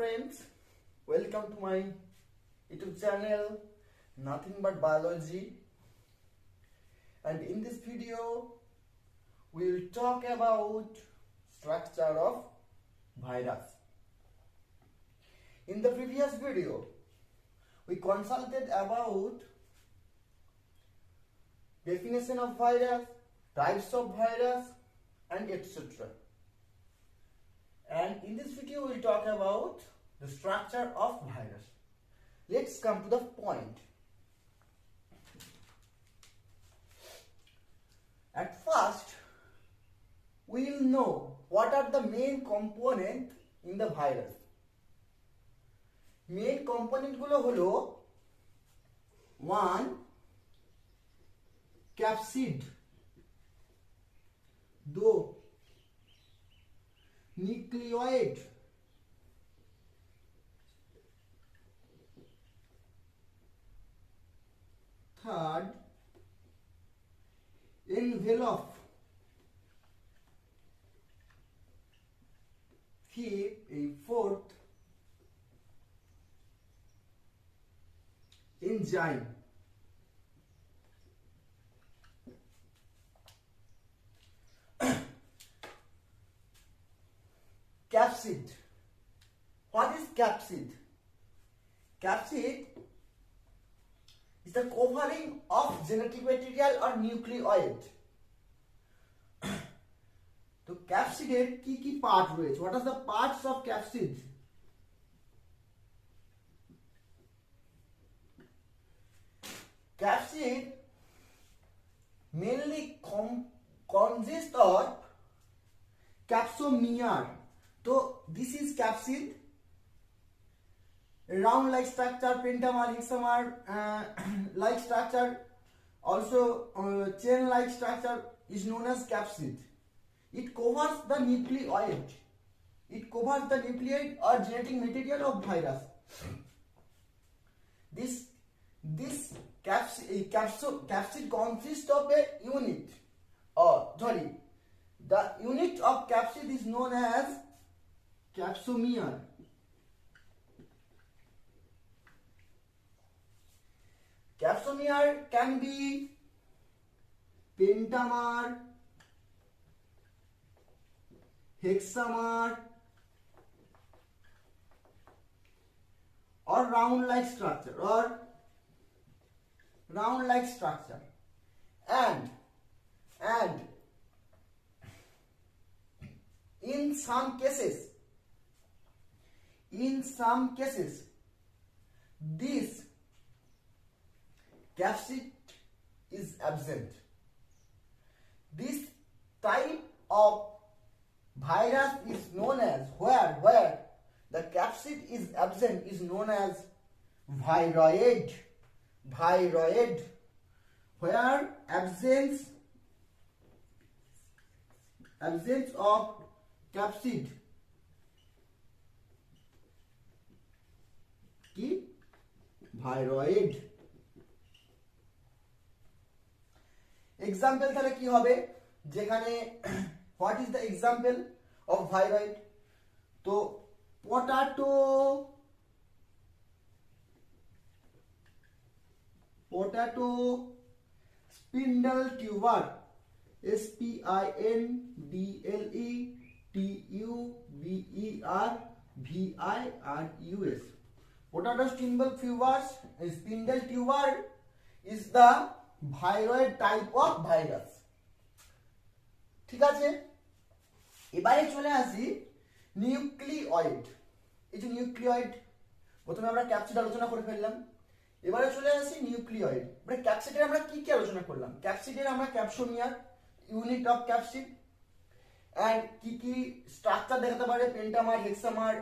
friends, welcome to my YouTube channel Nothing But Biology, and in this video we will talk about structure of virus. In the previous video we consulted about definition of virus, types of virus and etc. And in this video we will talk about the structure of virus. Let's come to the point. At first, we will know what are the main components in the virus. Main component গুলো হলো 1 capsid, 2 nucleoid, 3rd envelope, 4th enzyme. Capsid. What is capsid? Capsid is the covering of genetic material or nucleoid. তো ক্যাপসিডের কি কি part রয়েছে? What are the parts of capsid? Capsid mainly consists of capsomere. So this is capsid, round like structure, pentamer, hexamer like structure, also chain like structure is known as capsid. It covers the nucleoid. It covers the nucleoid or genetic material of virus. This capsid consists of a unit. The unit of capsid is known as capsomere. Capsomere can be pentamer, hexamer, or round like structure, and in some cases this capsid is absent. This type of virus is known as where the capsid is absent is known as viroid. Where absence of capsid কি viroid. Example তাহলে কি হবে? যেখানে what is the example of viroid? তো potato spindle tuber, SPINDLETUBERVIRUS. Potato spindle tuber is the viroid type of virus. ঠিক আছে, এবারে চলে আসি নিউক্লিওয়েড। এই যে নিউক্লিওয়েড, প্রথমে আমরা ক্যাপসিড আলোচনা করে ফেললাম, এবারে চলে আসি নিউক্লিওয়েড। মানে ক্যাপসিডের আমরা কি কি আলোচনা করলাম? ক্যাপসিডের আমরা ক্যাপসোমিয়ার, ইউনিট অফ ক্যাপসিড, এন্ড কি কি স্ট্রাকচার দেখাতে পারে, পেন্টামার, হেক্সামার,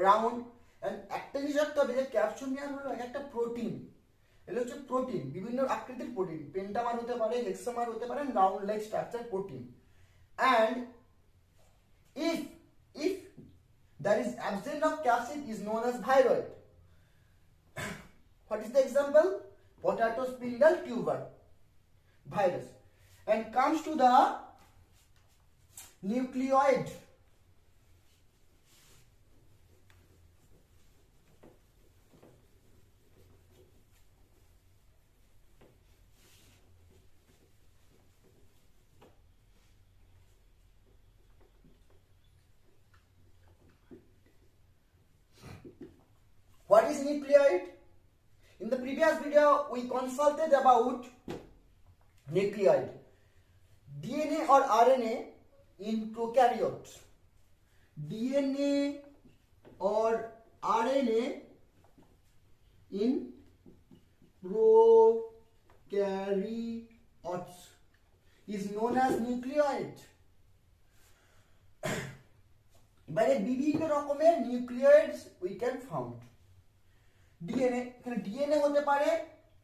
রাউন্ড। এন্ড একটা জিনিস রাখতে হবে যে ক্যাপসোমিয়ার হলো একটা প্রোটিন। এটা হচ্ছে প্রোটিন, বিভিন্ন আকৃতির প্রোটিন, পেন্টামার হতে পারে, হেক্সামার হতে পারে, round like structure protein. And if there is absence of capsid is known as viroid. What is the example? Potato spindle tuber virus. And comes to the nucleoid. What is nucleoid? In the previous video, we consulted about nucleoid. DNA or RNA in prokaryotes. DNA or RNA in prokaryotes is known as nucleoid. মানে বিভিন্ন রকমের নিউক্লিয়েটস we can found. DNA, এখানে DNA হতে পারে,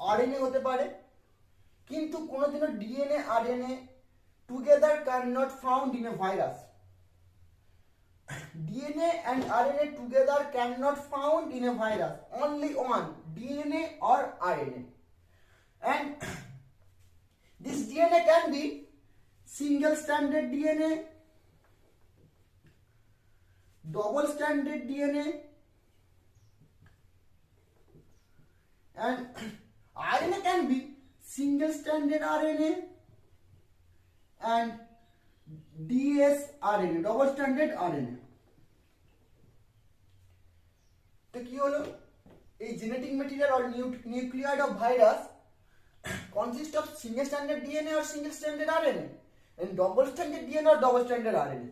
RNA হতে পারে, কিন্তু কোনোদিনও DNA RNA together can not found in a virus. DNA and RNA together cannot found in a virus. Only one, DNA or RNA. And this DNA can be single-stranded DNA, double-stranded DNA, and RNA can be single-stranded RNA and dsRNA, double-stranded RNA. তো কি হলো, এই genetic material or nucleoid of virus consist of single-stranded DNA or single-stranded RNA and double-stranded DNA or double-stranded RNA.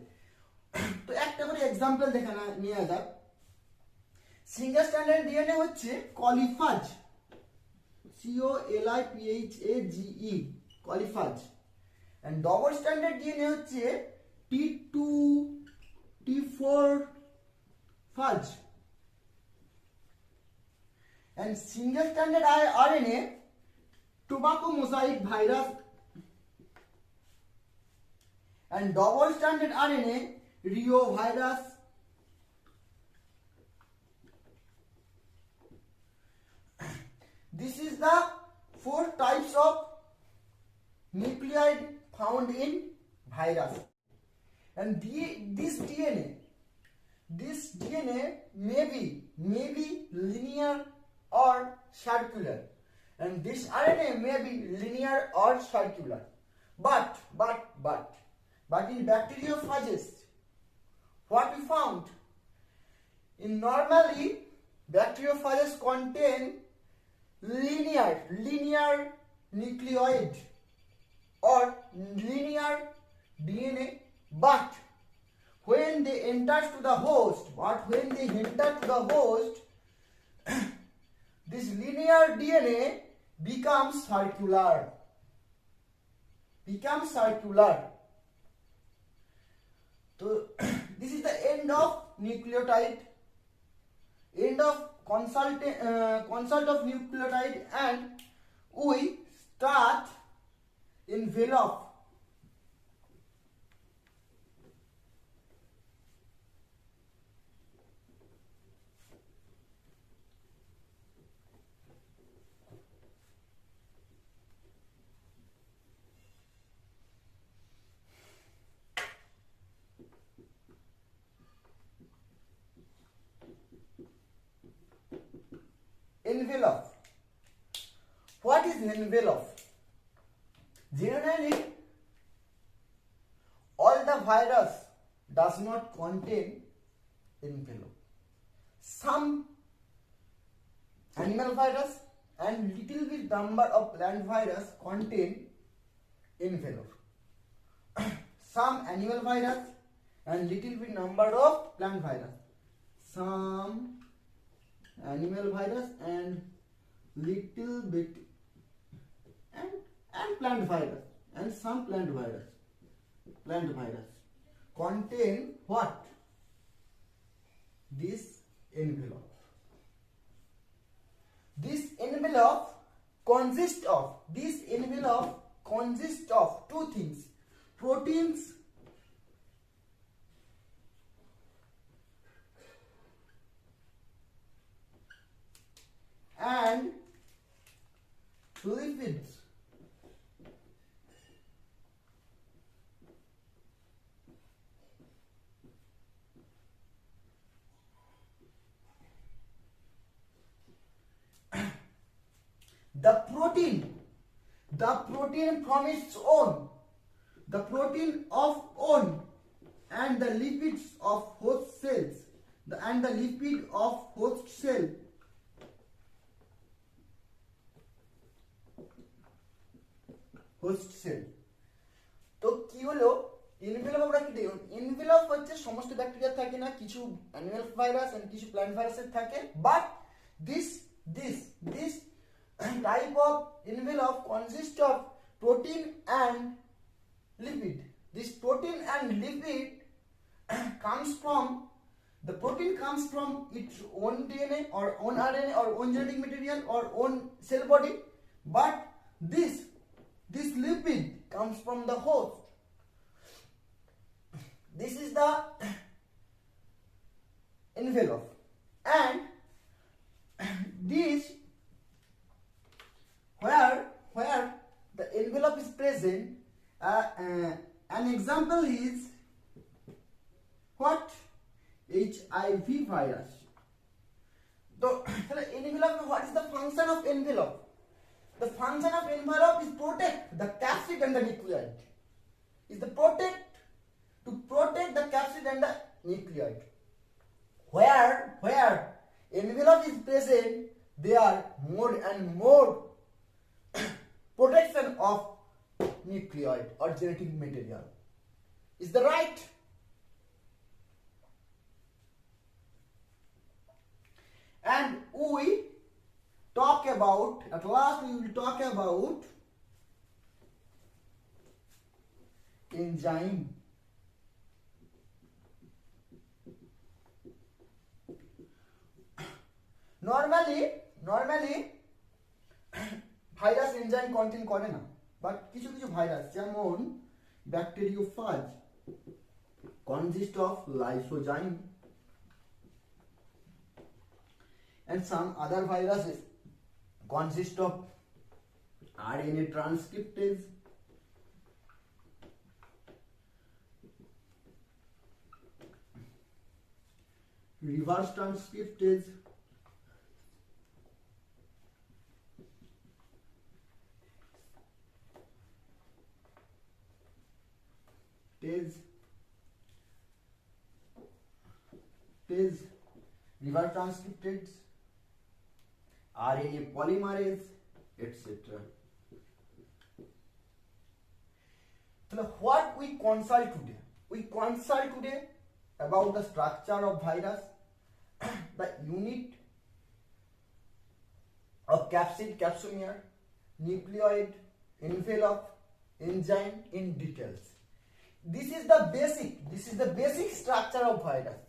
তো একটা করে example দেখানো নিয়ে যাক। সিঙ্গেল-স্ট্যান্ডার্ড ডিএনএ হচ্ছে কলিফাজ, COLIPHAGE, কলিফাজ, and double-stranded DNA হচ্ছে T2 T4 fudge, and single-stranded RNA tobacco mosaic virus, and double-stranded RNA Rio virus. This is the 4 types of nucleoid found in virus. And this DNA may be linear or circular, and this RNA may be linear or circular. But in bacteriophages, what we found, in normally bacteriophages contain linear nucleoid or linear DNA, but when they enter to the host, this linear DNA becomes circular. So this is the end of nucleotide, end of consult of nucleotide, and we start envelope. Envelope. What is envelope? Generally, all the virus does not contain envelope. Some animal virus and little bit number of plant virus contain envelope. Some animal virus and little bit number of plant virus. Some animal virus and little bit and plant virus, and some plant virus contain what? This envelope. This envelope consists of two things: proteins and lipids. The protein from its own, the protein of own, and the lipids of host cells, and the lipid of host cell host cell. তো কি হলো, envelope আমরা কি দেখুন, envelope হচ্ছে সমস্ত bacteria থাকে না, কিছু অ্যানিমাল ভাইরাস এন্ড কিছু প্ল্যান্ট ভাইরাসের থাকে, but this type of envelope consists of protein and lipid. This protein and lipid comes from, the protein comes from its own DNA or own RNA or own genetic material or own cell body, but this lipid comes from the host. This is the envelope, and this where the envelope is present, an example is what? HIV virus. So envelope, what is the function of envelope? The function of envelope is protect the capsid and the nucleoid. Is the to protect the capsid and the nucleoid. Where envelope is present, there are more and more protection of nucleoid or genetic material. Is that right? And we talk about, at last we will talk about enzyme. Normally virus enzyme contain করে না, but কিছু কিছু virus যেমন bacteriophage consist of lysozyme, and some other viruses consist of RNA transcriptase, reverse transcriptase, reverse transcriptase, RNA polymerase, etc. So what we consult today? We consult today about the structure of virus, the unit of capsid, capsomere, nucleoid, envelope, enzyme in details. This is the basic structure of virus.